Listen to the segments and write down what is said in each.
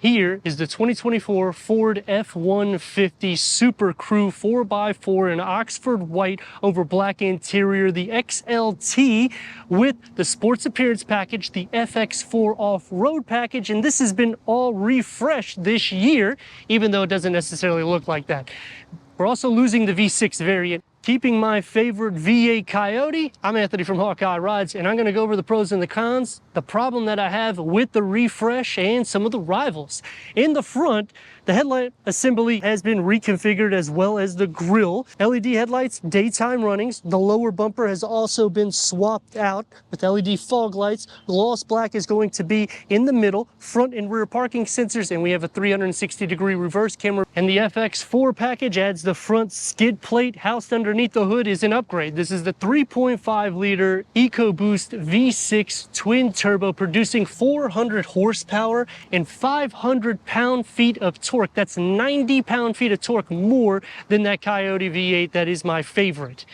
Here is the 2024 Ford F-150 Super Crew 4x4 in Oxford white over black interior, the XLT with the sports appearance package, the FX4 off-road package, and this has been all refreshed this year, even though it doesn't necessarily look like that. We're also losing the V6 variant, keeping my favorite V8 Coyote. I'm Anthony from Hawkeye Rides, and I'm going to go over the pros and the cons, the problem that I have with the refresh, and some of the rivals. In the front, the headlight assembly has been reconfigured as well as the grille. LED headlights, daytime runnings. The lower bumper has also been swapped out with LED fog lights. Gloss black is going to be in the middle, front and rear parking sensors, and we have a 360-degree reverse camera. And the FX4 package adds the front skid plate. Housed underneath the hood is an upgrade. This is the 3.5-liter EcoBoost V6 twin turbo, producing 400 horsepower and 500 pound-feet of torque. That's 90 pound-feet of torque more than that Coyote V8 that is my favorite.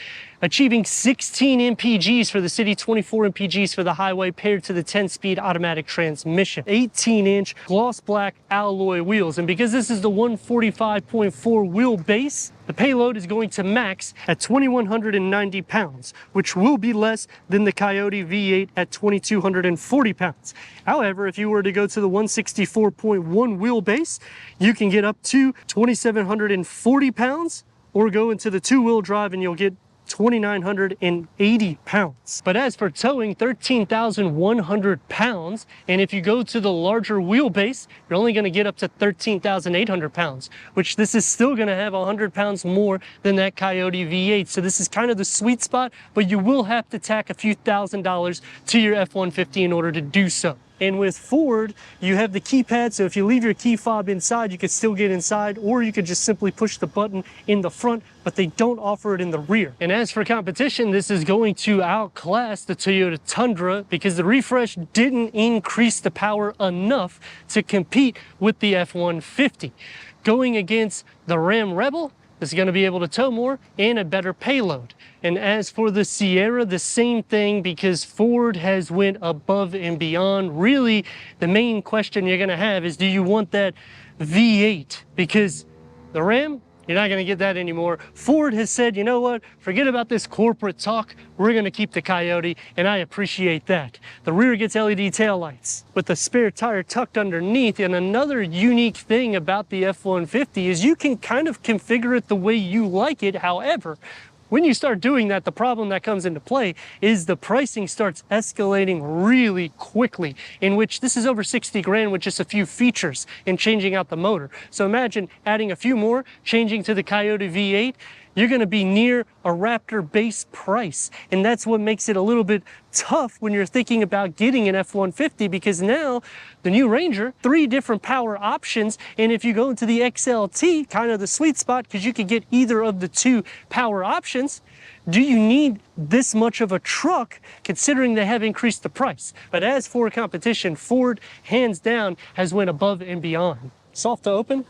Achieving 16 mpgs for the city, 24 mpgs for the highway, paired to the 10-speed automatic transmission. 18-inch gloss black alloy wheels, and because this is the 145.4 wheelbase, the payload is going to max at 2,190 pounds, which will be less than the Coyote V8 at 2,240 pounds. However, if you were to go to the 164.1 wheelbase, you can get up to 2,740 pounds, or go into the two-wheel drive and you'll get 2,980 pounds. But as for towing, 13,100 pounds. And if you go to the larger wheelbase, you're only going to get up to 13,800 pounds, which this is still going to have 100 pounds more than that Coyote V8. So this is kind of the sweet spot, but you will have to tack a few $1,000s to your F-150 in order to do so. And with Ford, you have the keypad, so if you leave your key fob inside, you could still get inside, or you could just simply push the button in the front, but they don't offer it in the rear. And as for competition, this is going to outclass the Toyota Tundra because the refresh didn't increase the power enough to compete with the F-150. Going against the Ram Rebel, is going to be able to tow more and a better payload. And as for the Sierra, the same thing, because Ford has went above and beyond. Really, the main question you're going to have is, do you want that V8? Because the Ram, you're not going to get that anymore. Ford has said, you know what, forget about this corporate talk. We're going to keep the Coyote, and I appreciate that. The rear gets LED taillights with the spare tire tucked underneath. And another unique thing about the F-150 is you can kind of configure it the way you like it. However, when you start doing that, the problem that comes into play is the pricing starts escalating really quickly, in which this is over 60 grand with just a few features and changing out the motor. So imagine adding a few more, changing to the Coyote V8, you're going to be near a Raptor base price. And that's what makes it a little bit tough when you're thinking about getting an F-150, because now the new Ranger, 3 different power options. And if you go into the XLT, kind of the sweet spot, because you could get either of the 2 power options, do you need this much of a truck considering they have increased the price? But as for competition, Ford, hands down, has went above and beyond. Soft to open.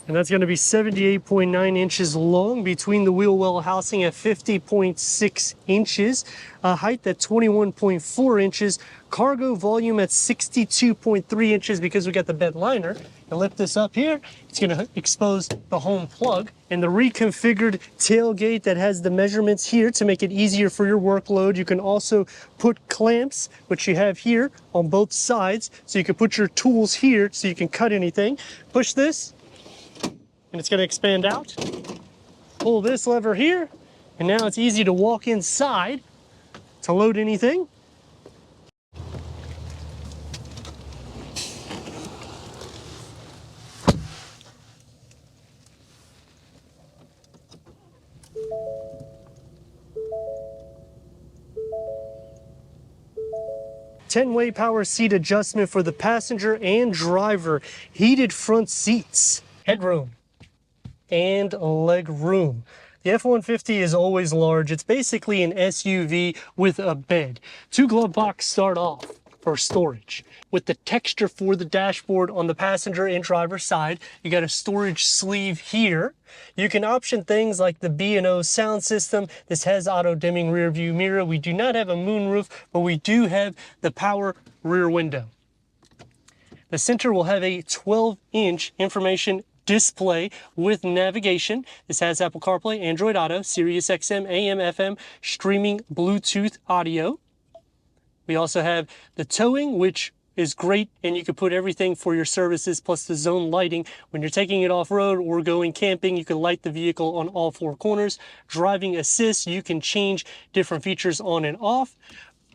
And that's going to be 78.9 inches long between the wheel well housing at 50.6 inches, height at 21.4 inches, cargo volume at 62.3 inches because we got the bed liner. And lift this up here, it's going to expose the home plug, and the reconfigured tailgate that has the measurements here to make it easier for your workload. You can also put clamps, which you have here on both sides, so you can put your tools here so you can cut anything. Push this, and it's going to expand out. Pull this lever here, and now it's easy to walk inside to load anything. Ten-way power seat adjustment for the passenger and driver. Heated front seats. Headroom and leg room. The F-150 is always large. It's basically an SUV with a bed. 2 glove box start off for storage. With the texture for the dashboard on the passenger and driver side, you got a storage sleeve here. You can option things like the B&O sound system. This has auto dimming rear view mirror. We do not have a moonroof, but we do have the power rear window. The center will have a 12-inch information display with navigation. This has Apple CarPlay, Android Auto, Sirius XM, AM, FM, streaming Bluetooth audio. We also have the towing, which is great, and you can put everything for your services plus the zone lighting. When you're taking it off-road or going camping, you can light the vehicle on all four corners. Driving assist, you can change different features on and off.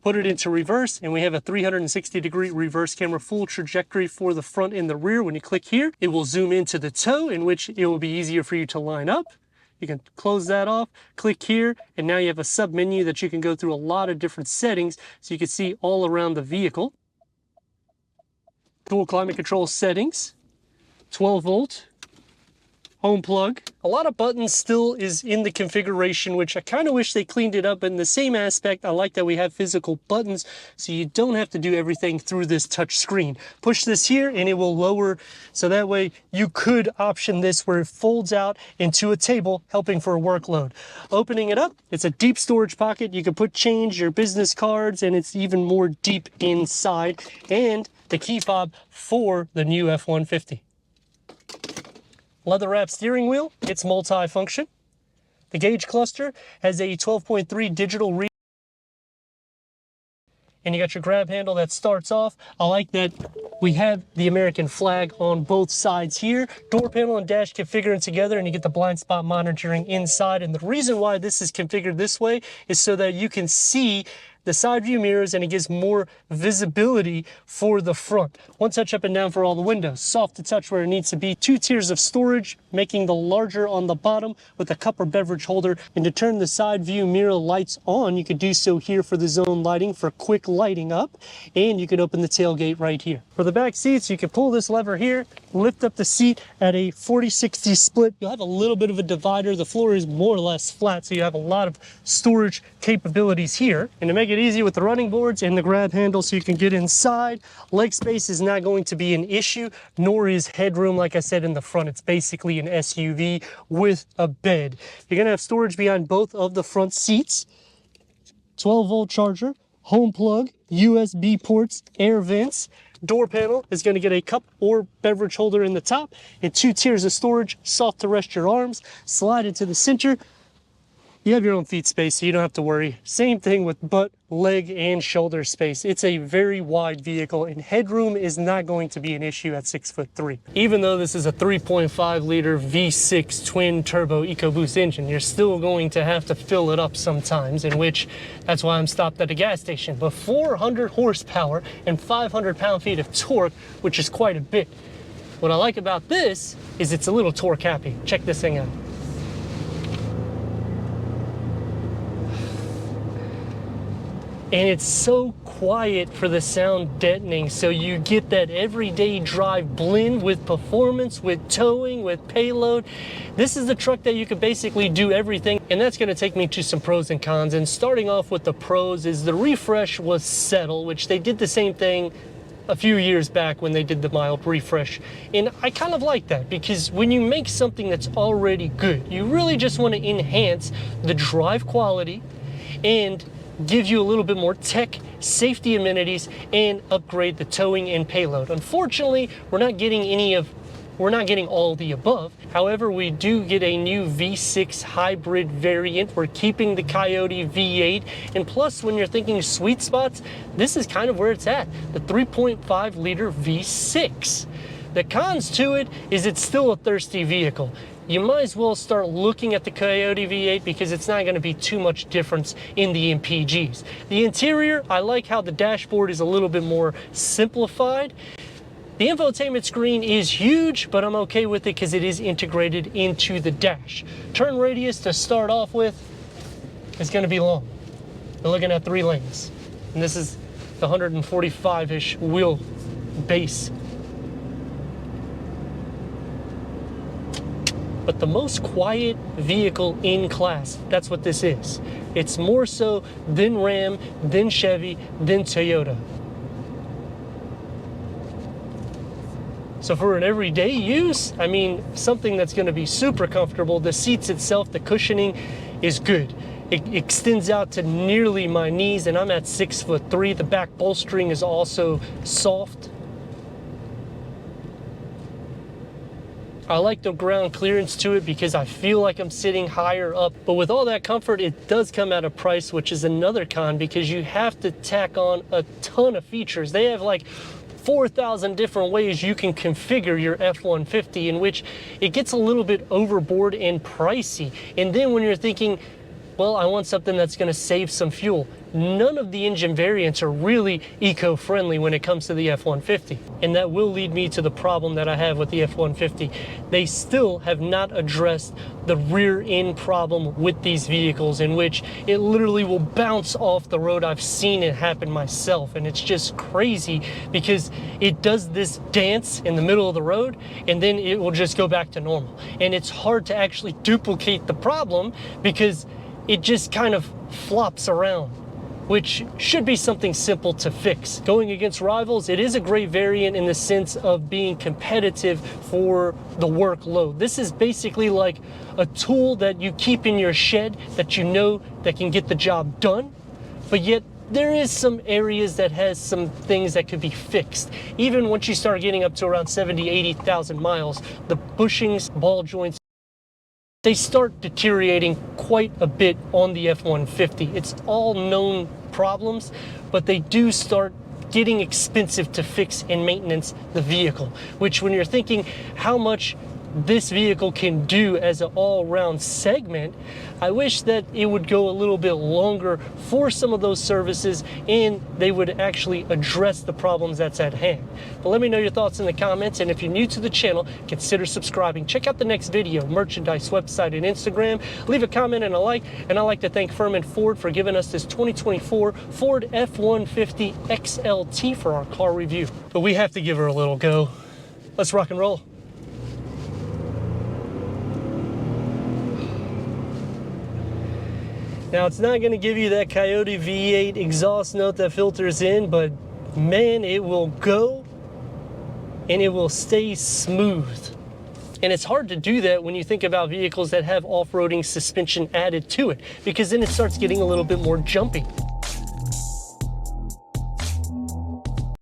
Put it into reverse, and we have a 360-degree reverse camera, full trajectory for the front and the rear. When you click here, it will zoom into the tow, in which it will be easier for you to line up. You can close that off, click here, and now you have a sub-menu that you can go through a lot of different settings so you can see all around the vehicle. Dual climate control settings, 12 volt, home plug. A lot of buttons still is in the configuration, which I kind of wish they cleaned it up, but in the same aspect, I like that we have physical buttons so you don't have to do everything through this touch screen. Push this here and it will lower, so that way you could option this where it folds out into a table, helping for a workload. Opening it up, it's a deep storage pocket. You can put change, your business cards, and it's even more deep inside, and the key fob for the new F-150. Leather wrap steering wheel, it's multi-function. The gauge cluster has a 12.3 digital read. And you got your grab handle that starts off. I like that we have the American flag on both sides here. Door panel and dash configuring together, and you get the blind spot monitoring inside. And the reason why this is configured this way is so that you can see the side view mirrors, and it gives more visibility for the front. One touch up and down for all the windows. Soft to touch where it needs to be. 2 tiers of storage, making the larger on the bottom with a cup or beverage holder. And to turn the side view mirror lights on, you could do so here for the zone lighting for quick lighting up. And you could open the tailgate right here. For the back seats, you can pull this lever here, lift up the seat at a 40-60 split. You'll have a little bit of a divider. The floor is more or less flat, so you have a lot of storage capabilities here. And to make it easy with the running boards and the grab handle so you can get inside. Leg space is not going to be an issue, nor is headroom. Like I said, in the front, it's basically an SUV with a bed. You're gonna have storage behind both of the front seats. 12-volt charger, home plug, USB ports, air vents. Door panel is going to get a cup or beverage holder in the top, and 2 tiers of storage, soft to rest your arms. Slide into the center. You have your own feet space, so you don't have to worry. Same thing with butt, leg, and shoulder space. It's a very wide vehicle, and headroom is not going to be an issue at 6'3". Even though this is a 3.5 liter V6 twin turbo EcoBoost engine, you're still going to have to fill it up sometimes, in which that's why I'm stopped at a gas station. But 400 horsepower and 500 pound-feet of torque, which is quite a bit. What I like about this is it's a little torque happy. Check this thing out. And it's so quiet for the sound deadening, so you get that everyday drive blend with performance, with towing, with payload. This is the truck that you can basically do everything, and that's gonna take me to some pros and cons. And starting off with the pros is the refresh was settle, which they did the same thing a few years back when they did the mild refresh. And I kind of like that, because when you make something that's already good, you really just wanna enhance the drive quality and give you a little bit more tech, safety amenities, and upgrade the towing and payload. Unfortunately, we're not getting all the above. However, we do get a new V6 hybrid variant. We're keeping the Coyote V8, and plus, when you're thinking sweet spots, this is kind of where it's at, the 3.5 liter V6. The cons to it is it's still a thirsty vehicle. You might as well start looking at the Coyote V8 because it's not going to be too much difference in the MPGs. The interior, I like how the dashboard is a little bit more simplified. The infotainment screen is huge, but I'm okay with it because it is integrated into the dash. Turn radius to start off with is going to be long. We're looking at 3 lanes, and this is the 145-ish wheel base. But the most quiet vehicle in class, that's what this is. It's more so than Ram, than Chevy, than Toyota. So for an everyday use, I mean, something that's gonna be super comfortable. The seats itself, the cushioning is good. It extends out to nearly my knees, and I'm at 6'3". The back bolstering is also soft. I like the ground clearance to it because I feel like I'm sitting higher up. But with all that comfort, it does come at a price, which is another con because you have to tack on a ton of features. They have like 4,000 different ways you can configure your F-150, in which it gets a little bit overboard and pricey. And then when you're thinking, well, I want something that's going to save some fuel, none of the engine variants are really eco-friendly when it comes to the F-150. And that will lead me to the problem that I have with the F-150. They still have not addressed the rear end problem with these vehicles, in which it literally will bounce off the road. I've seen it happen myself, and it's just crazy because it does this dance in the middle of the road and then it will just go back to normal. And it's hard to actually duplicate the problem because it just kind of flops around, which should be something simple to fix. Going against rivals, it is a great variant in the sense of being competitive for the workload. This is basically like a tool that you keep in your shed that you know that can get the job done, but yet there is some areas that has some things that could be fixed. Even once you start getting up to around 70, 80,000 miles, the bushings, ball joints, they start deteriorating quite a bit on the F-150. It's all known problems, but they do start getting expensive to fix and maintenance the vehicle, which when you're thinking how much this vehicle can do as an all-round segment, I wish that it would go a little bit longer for some of those services and they would actually address the problems that's at hand. But let me know your thoughts in the comments, and if you're new to the channel, consider subscribing. Check out the next video, merchandise, website, and Instagram. Leave a comment and a like, and I'd like to thank Furman Ford for giving us this 2024 Ford F-150 XLT for our car review. But we have to give her a little go. Let's rock and roll. Now, it's not going to give you that Coyote V8 exhaust note that filters in, but man, it will go and it will stay smooth. And it's hard to do that when you think about vehicles that have off-roading suspension added to it, because then it starts getting a little bit more jumpy.